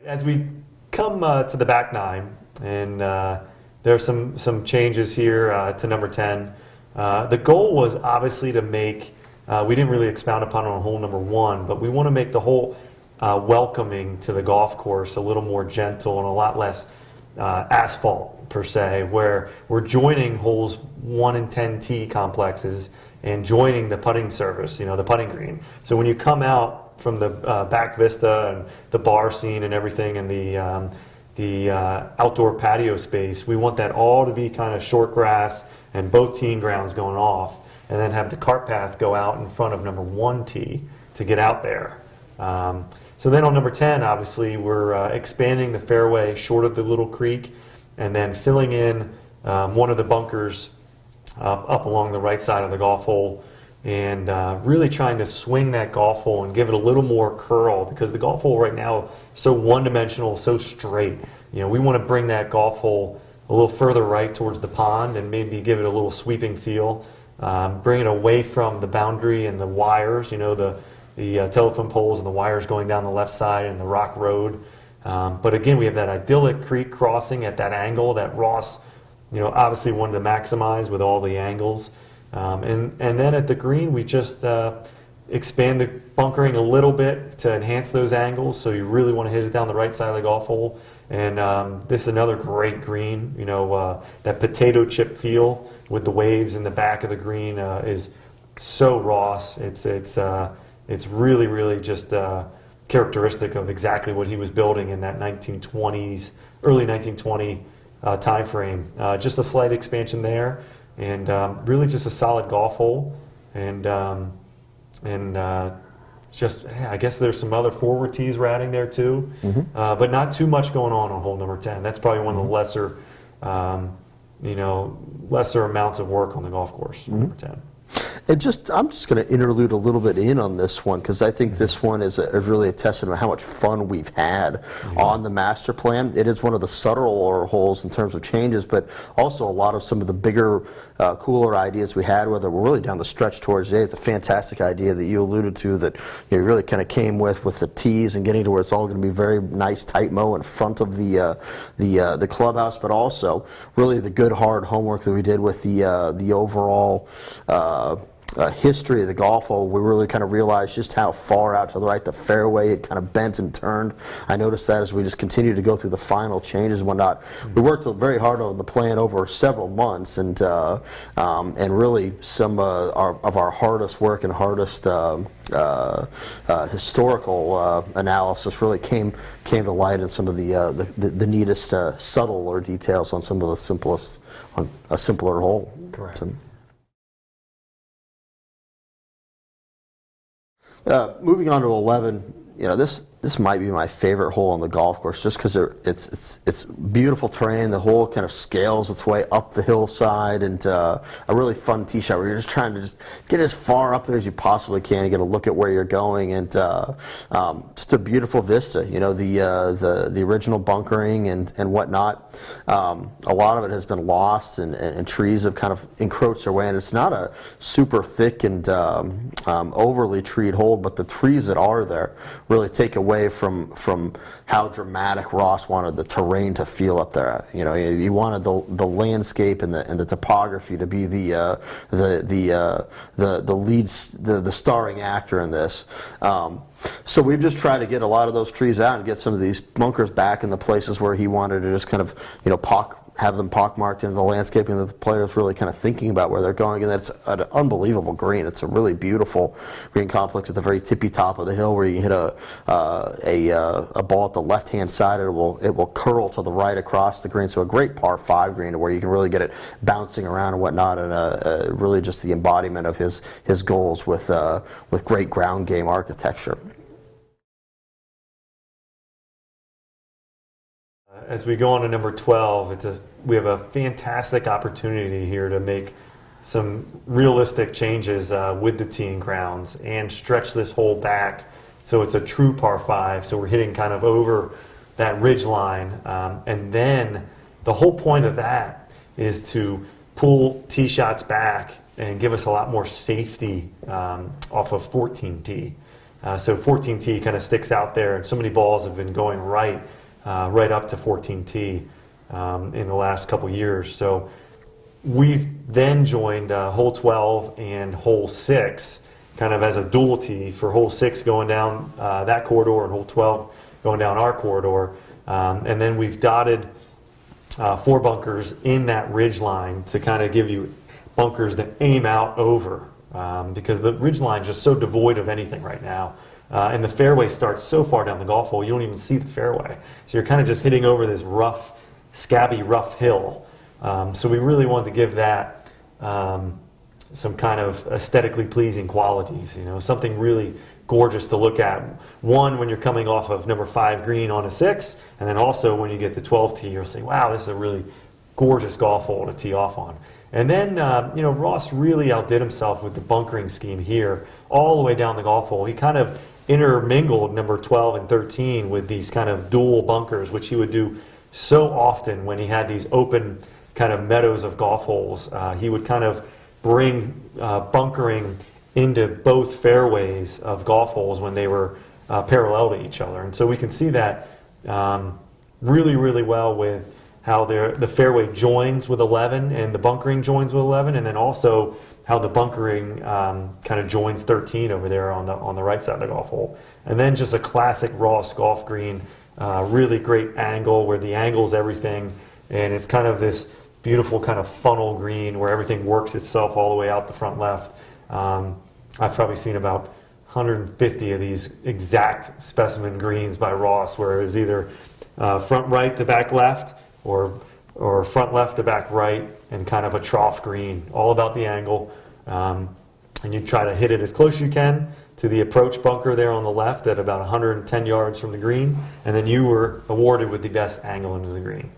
As we come to the back nine, and there are some changes here to number 10. The goal was obviously to make, we didn't really expound upon it on hole number 1, but we want to make the hole welcoming to the golf course, a little more gentle and a lot less asphalt per se, where we're joining holes 1 and 10 tee complexes and joining the putting surface, the putting green. So when you come out from the back vista and the bar scene and everything and the outdoor patio space, we want that all to be kind of short grass and both teeing grounds going off, and then have the cart path go out in front of number 1 tee to get out there. So then on number 10, obviously, we're expanding the fairway short of the little creek and then filling in one of the bunkers up along the right side of the golf hole, and really trying to swing that golf hole and give it a little more curl, because the golf hole right now is so one-dimensional, so straight. We want to bring that golf hole a little further right towards the pond and maybe give it a little sweeping feel, bring it away from the boundary and the wires, the telephone poles and the wires going down the left side and the rock road. But again, we have that idyllic creek crossing at that angle that Ross, obviously wanted to maximize with all the angles. And then at the green, we just expand the bunkering a little bit to enhance those angles. So you really want to hit it down the right side of the golf hole. And this is another great green. That potato chip feel with the waves in the back of the green is so Ross. It's really, really just characteristic of exactly what he was building in that 1920s, early 1920 time frame. Just a slight expansion there. And really just a solid golf hole, and just, I guess there's some other forward tees we're adding there too, but not too much going on hole number 10. That's probably one of the lesser, lesser amounts of work on the golf course, number 10. I'm just going to interlude a little bit in on this one, because I think this one is really a testament to how much fun we've had on the master plan. It is one of the subtler holes in terms of changes, but also a lot of some of the bigger, cooler ideas we had, whether we're really down the stretch towards the 8th. The fantastic idea that you alluded to that you really kind of came with the tees and getting to where it's all going to be very nice tight mow in front of the clubhouse, but also really the good hard homework that we did with the overall history of the golf hole. We really kind of realized just how far out to the right the fairway had kind of bent and turned. I noticed that as we just continued to go through the final changes and whatnot. We worked very hard on the plan over several months, and really some of our hardest work and hardest historical analysis really came to light in some of the neatest subtler details on some of the simplest, on a simpler hole. Correct. Moving on to 11, this might be my favorite hole on the golf course, just because it's beautiful terrain. The hole kind of scales its way up the hillside, and a really fun tee shot where you're just trying to just get as far up there as you possibly can and get a look at where you're going, and just a beautiful vista. The original bunkering and whatnot. A lot of it has been lost, and trees have kind of encroached their way, and it's not a super thick and overly treed hole, but the trees that are there really take away from how dramatic Ross wanted the terrain to feel up there. He wanted the landscape and the topography to be the lead, the starring actor in this. So we've just tried to get a lot of those trees out and get some of these bunkers back in the places where he wanted to just kind of have them pockmarked into the landscaping that the players really kind of thinking about where they're going. And that's an unbelievable green. It's a really beautiful green complex at the very tippy top of the hill, where you hit a ball at the left-hand side, and it will curl to the right across the green. So a great par 5 green where you can really get it bouncing around and whatnot, and really just the embodiment of his goals with great ground game architecture. As we go on to number 12, we have a fantastic opportunity here to make some realistic changes with the teeing grounds and stretch this hole back so it's a true par 5. So we're hitting kind of over that ridge line, and then the whole point of that is to pull tee shots back and give us a lot more safety off of 14 tee. So 14T kind of sticks out there, and so many balls have been going right up to 14T in the last couple years. So we've then joined hole 12 and hole 6 kind of as a dual tee for hole 6 going down that corridor and hole 12 going down our corridor. And then we've dotted 4 bunkers in that ridge line to kind of give you bunkers that aim out over because the ridge line is just so devoid of anything right now. And the fairway starts so far down the golf hole, you don't even see the fairway. So you're kind of just hitting over this rough, scabby, rough hill. So we really wanted to give that some kind of aesthetically pleasing qualities, something really gorgeous to look at. One, when you're coming off of number 5 green on a 6, and then also when you get to 12T, you'll say, wow, this is a really gorgeous golf hole to tee off on. And then, Ross really outdid himself with the bunkering scheme here, all the way down the golf hole. He kind of intermingled number 12 and 13 with these kind of dual bunkers, which he would do so often when he had these open kind of meadows of golf holes. He would kind of bring bunkering into both fairways of golf holes when they were parallel to each other. And so we can see that really, really well with how the fairway joins with 11 and the bunkering joins with 11, and then also how the bunkering kind of joins 13 over there on the right side of the golf hole. And then just a classic Ross golf green, really great angle where the angle is everything, and it's kind of this beautiful kind of funnel green where everything works itself all the way out the front left. I've probably seen about 150 of these exact specimen greens by Ross, where it was either front right to back left, or front left to back right, and kind of a trough green, all about the angle. And you try to hit it as close as you can to the approach bunker there on the left at about 110 yards from the green, and then you were awarded with the best angle into the green.